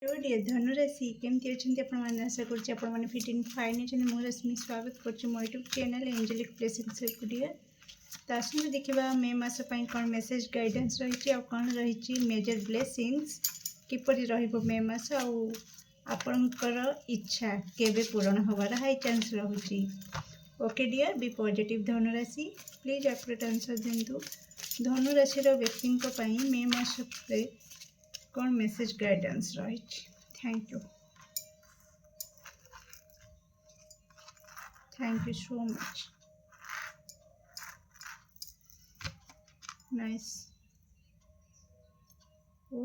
Hello dear धनुराशि केमती अच्छे आपने आशा कर फिट इन फाइन अच्छे मु रश्मि स्वागत कर मो YouTube channel Angelic Blessings dear. तो आसतु देखा मे मास कौन मेसेज गाइडेंस रही कौन रही मेजर ब्लेसिंग्स किपर मे मास आपणकर इच्छा केबे पूरण होबार हाई चांस रही। ओके डियर बी पॉजिटिव धनुराशि प्लीज एक्यूरेट आंसर दिंतु। धनुराशि व्यक्ति मे मास कौन मेसेज गाइडेंस रही। Thank you so much nice. Oh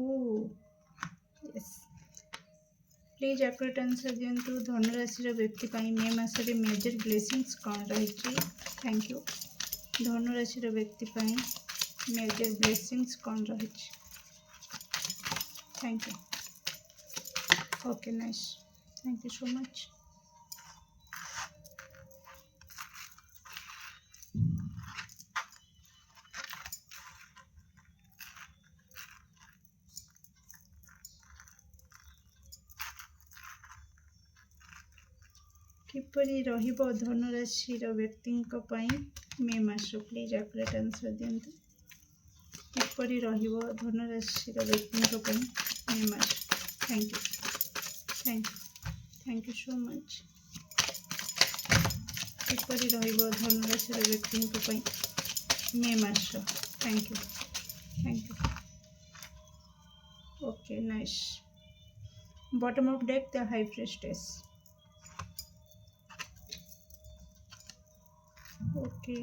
yes please accurate answer दिंतु। धनुराशि व्यक्ति मे मास मेजर ब्लेसिंग्स कौन रही। Thank you. धनुराशि व्यक्ति मेजर ब्लेसिंग्स कौन रही। Thank you. Okay nice thank you so much. किपरि रहिबो धनुराशि व्यक्ति मे मास प्लीज एक्यूरेट आंसर दिंतु। किपरि रहिबो धनुराशि व्यक्ति मे मास। Thank you so much. किपरि रहिबो धनुराशि व्यक्ति मे मास। Thank you. Okay nice. Bottom of deck the high priestess. Okay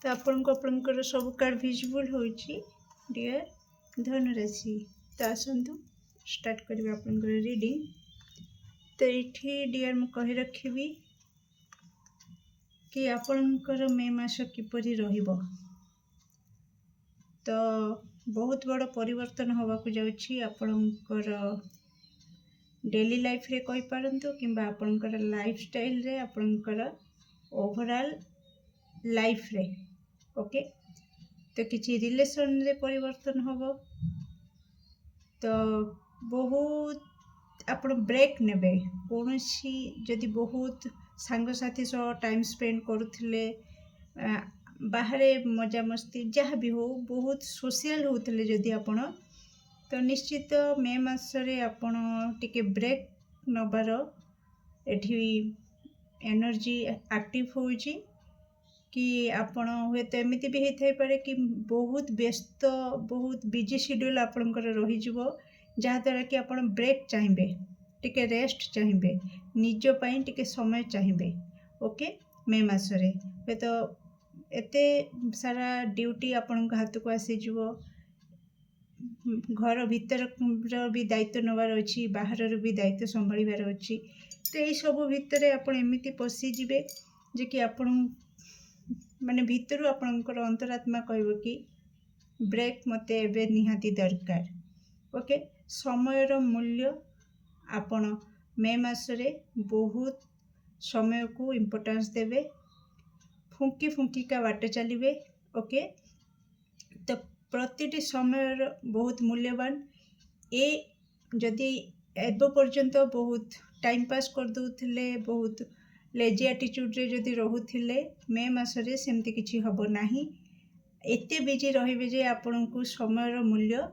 तो आपंकर सब कार्ड विजिबल हो डियर धनुराशि। तो आसतु स्टार्ट करिए आपंकर रीडिंग। तो ये डियर मु कहि रखिबी कि आपंकर मे मास किपरि रहिबो। तो बहुत बड़ परिवर्तन होबाकू जाउछि आपंकर डेली लाइफ रे कहि पारंतु किंबा आपंकर लाइफ स्टाइल रे आपंकर ओवरऑल लाइफ रे। ओके तो किसी रिलेशन रे परिवर्तन होबो। तो बहुत आप ब्रेक नेबे कौन सी जदि बहुत सांगसाथी सह टाइम स्पेंड करुथिले बाहर मजा मस्ती जहाँ भी हो बहुत सोशल होते जदि आपण तो निश्चित मे मासरे आपण टिके ब्रेक नबार एठी एनर्जी एक्टिव होउची कि आपण हुए तो एमती भी होता पारे कि बहुत व्यस्त बहुत बिजी शेड्यूल आपणकर रही जहाँद्वारा कि आप ब्रेक चाहिए टिके रेस्ट चाहिए निज पाई टिके समय चाहिए। ओके मे मासरे हुए तो एते सारा ड्यूटी आपण हाथ को आसीज घर भीतर भी दायित्व नबार अच्छी बाहर भी दायित्व संभाळिबार अच्छी। तो यही सब भितर आपण एमती पशिजे जे कि आपण माने भीतर आपणकर अंतरात्मा कहब कि ब्रेक मते एबे निहाती दरकार। ओके समयर मूल्य आपण मे मासरे बहुत समय को इम्पोर्टेंस देवे फुंकी फुंकी का बाट चलिए। ओके तो प्रतिटी समय बहुत मूल्यवान ए जदि एब पर्यंत बहुत टाइम पास कर दूथिले बहुत लेजी एटीट्यूड रे जदि रहुथिले मे मासरे सेमती किछि हबो नाही। एते बिजी रहिबे जे आपनकु समयर मूल्य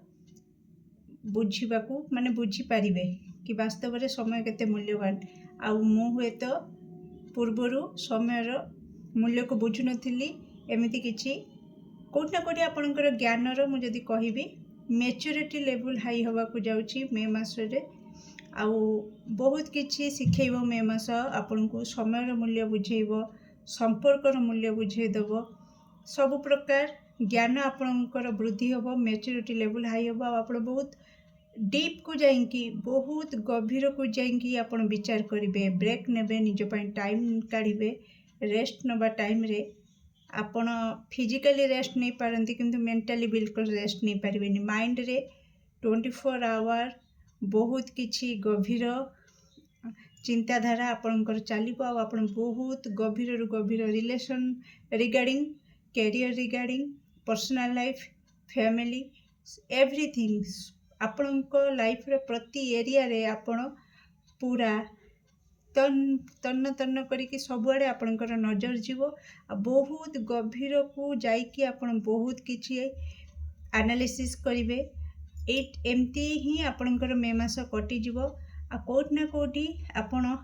बुझिबाकू माने बुझी पारिबे कि वास्तव रे समय केते मूल्यवान। आ मु हुए तो पूर्वरु समयर मूल्य को बुझु नथिली एमिति किछि कोठना कोठी आपनकर ज्ञानर मु जदि कहिबी मैच्योरिटी लेवल हाई हवा को जाउछि मे मासरे आउ बहुत किछि शिखेइबो मे मास आपनको समयर मूल्य बुझेइबो संपर्कर मूल्य बुझेइदबो सब प्रकार ज्ञान आपनकर वृद्धि होबो मैच्योरिटी लेवल हाई होबो आपण बहुत डीप को जाइंकी बहुत गभीर को जाइंकी आपण विचार करिवे ब्रेक नेबे निज पई टाइम काढिबे रेस्ट नबा टाइम रे आपण फिजिकली रेस्ट नहीं पारंती किंतु मेंटली बिल्कुल रेस्ट नहीं पारिबेनी। माइंड रे 24 आवर बहुत किछि गभीर चिंताधारा आपणकर चलिबो आ आपण बहुत गभीर रु गभीर relation regarding career regarding personal life family everything आपणको लाइफ रे प्रति एरिया रे आपण पूरा तन्न तन्न करिकी सबुआड़े आपणकर नजर जीव आ बहुत गभीर को जाइकी आपण बहुत किछि एनालिसिस करिवे एमती ही आपणकर मे मास कटि जीव आ कोट ना कोटी आपण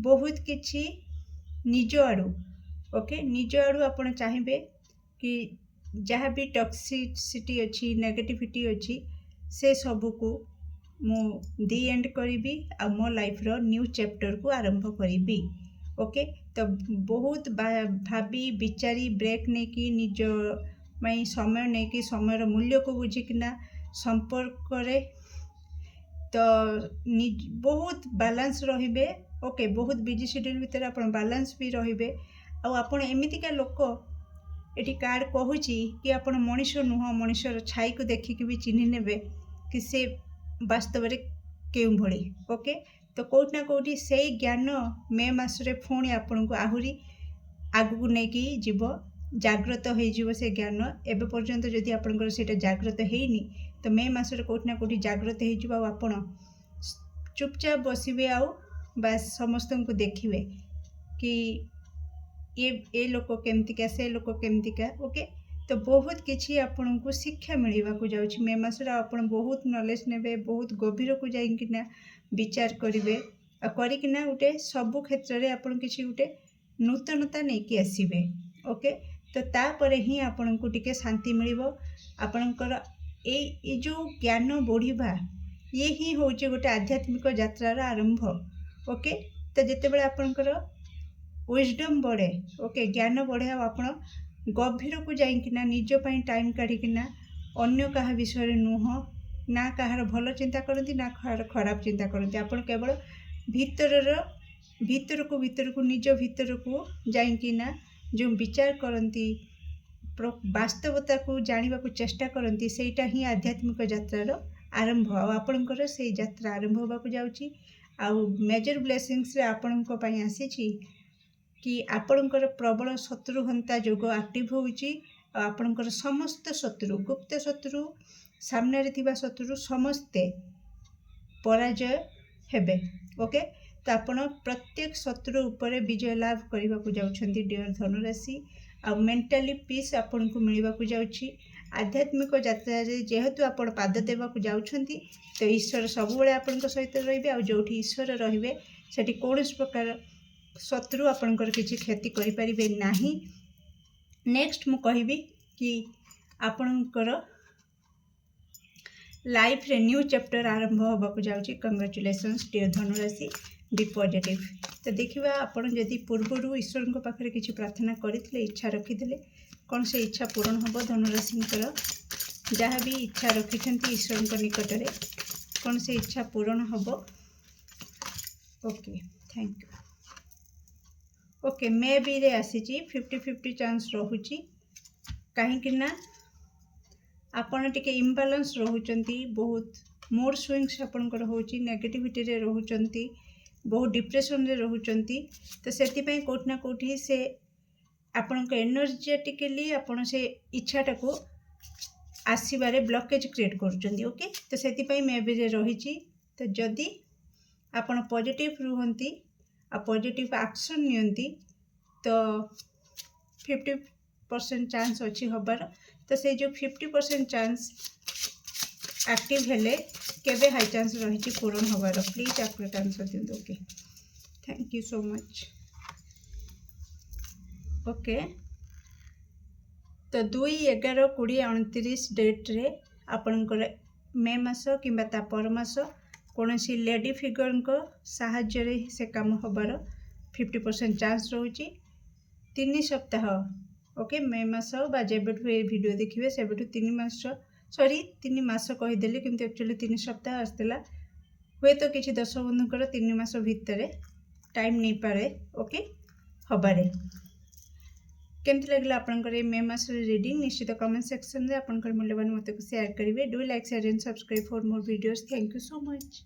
बहुत किछि निज आड़ू ओके निज आड़ू आपण चाहिए कि जहाँ भी टॉक्सिसिटी अच्छी नेगेटिविटी अच्छी से सबू को मु दी एंड करी आ मो लाइफ रो न्यू चैप्टर को आरंभ करी ओके तो बहुत भाभी विचारी ब्रेक नहीं कि निज मई समय नहीं कि समय मूल्य को बुझिकिना संपर्क रे तो बहुत बैलेंस रहिबे ओके बहुत बिजी शेड्यूल भितर आपण बैलेंस भी रहिबे आ आपण एमितिका लोक एटी कार्ड कहूची कि आपण मनीष नुह मनीषर छाई को देखिक भी चिन्ह नेबे कि से वास्तव में केउ भली ओके तो कोट ना कोटी से ज्ञान मे मासरे पुणी आपण को आहुरी आगु नेकी जीव जागृत हो जीव से ज्ञान एबे पर्यंत जदि आपनकर सेटा जागृत हेनी तो मे मासरे कोट ना कोटी जागृत हो जीव आपण चुपचाप बसिबे आ बस समस्त को देखिए कि ये लोक केमतिका से लोक केमतिका ओके तो बहुत किसी आपन को शिक्षा मिलवा को जाउछि मे मासरे आपन बहुत नॉलेज नेबे बहुत गभीर को जाइकिना विचार करिवे आ करिकिना उटे सब क्षेत्र रे आपन किछि उटे नूतनता नेकी आसीबे ओके तो तापरे ही आपन को टिके शांति मिलिबो आपनकर ए जो ज्ञान बढ़िबा ये ही होचे गोटे आध्यात्मिक यात्रार आरंभ ओके तो जेतेबेले आपनकर विजडम बढ़े ओके ज्ञान बढ़े आपण गभीर को जाइकिना निज पई टाइम काढ़िकिना अन्य कहा विषय नुह ना कहार भल चिंता करती ना कहार खराब चिंता करती आपण केवल भीतर को निज भीतर को जाइकिना जो विचार करती वास्तवता को जानिबा को चेष्टा करती सेटा ही आध्यात्मिक यात्रार आरंभ आपणकर से यात्रा आरंभ होबाकू जाउची आ मेजर ब्लेसिंग्स रे आपणको पई आसीची कि आपणकर प्रबल शत्रुघ्नता जोग एक्टिव होउची आपणकर समस्त शत्रु गुप्त शत्रु सामने रे थिबा शत्रु समस्ते पराजय हेबे ओके तो आपण प्रत्येक शत्रु ऊपर विजय लाभ करबा को जाउछंती डियर धनुराशि आ मेंटली पीस आपन को मिलवा को जाउची आध्यात्मिक यात्रा रे जेहेतु आपण पाद देवा को जाउछंती तो ईश्वर सब बेले आपन को सहित रहिबे आ जोठी ईश्वर रहिबे सेठी कोनस प्रकार शत्रु आपणकर किसी क्षति करि परिबे नाही नेक्स्ट मु कहबी कि आपणकर लाइफ रे न्यू चैप्टर आरंभ होबाकू जाउची कांग्रेचुलेशंस डियर धनुराशि बी पॉजिटिव तो देखिबा आपण जदि पूर्वरु ईश्वर को पाखरे किसी प्रार्थना करथिले इच्छा रखिथिले कोन से इच्छा पूर्ण होबो धनुराशिंकर जहाँ भी इच्छा रखिछंती ईश्वर को निकट रे कोन से इच्छा पूर्ण होबो okay thank you okay may be रे आसीची 50-50 चांस रहुची कहीं ना आपण टिके इम्बालांस रहुचंती बहुत मूड स्विंग्स आपणकर होची नेगेटिविटी रे रहुचंती बहुत डिप्रेशन रे रहुचंती तो सेति पई कोट ना कोठी से आपणक एनर्जेटिकली आपण से इच्छाटा को आसीबारे ब्लॉकेज क्रिएट करचंती ओके तो सेति पई मे बी रे रहिची तो जदी आपण पॉजिटिव रुहंती आ पॉजिटिव एक्शन नियंती तो 50% चांस अच्छी हबार तो से जो 50% चांस एक्टिव हेले केबे हाई चांस रही पूर्ण हबार प्लीज एक्यूरेट आंसर दिंतु okay thank you so much okay तो 2/11/2029 डेट रे आपणकर मे मास किंबा ता पर मास कौन सी लेडी फिगर को साहाय्य रे से काम हबार 50% चांस रोची 3 सप्ताह ओके मे मास बा जेबेठु ए वीडियो देखिए सेबेठु 3 मास सॉरी 3 मास कहीदेली किंतु एक्चुअली 3 सप्ताह आसला हुए तो किसी दर्शक बंधुकर 3 मास भितर टाइम नहीं पारे ओके हबारे केमती लगे आपंकर मे मास रीडिंग निश्चित कमेंट सेक्शन में आपंकर मूल्यवान मत को शेयर करेंगे do like share and subscribe for more videos thank you so much.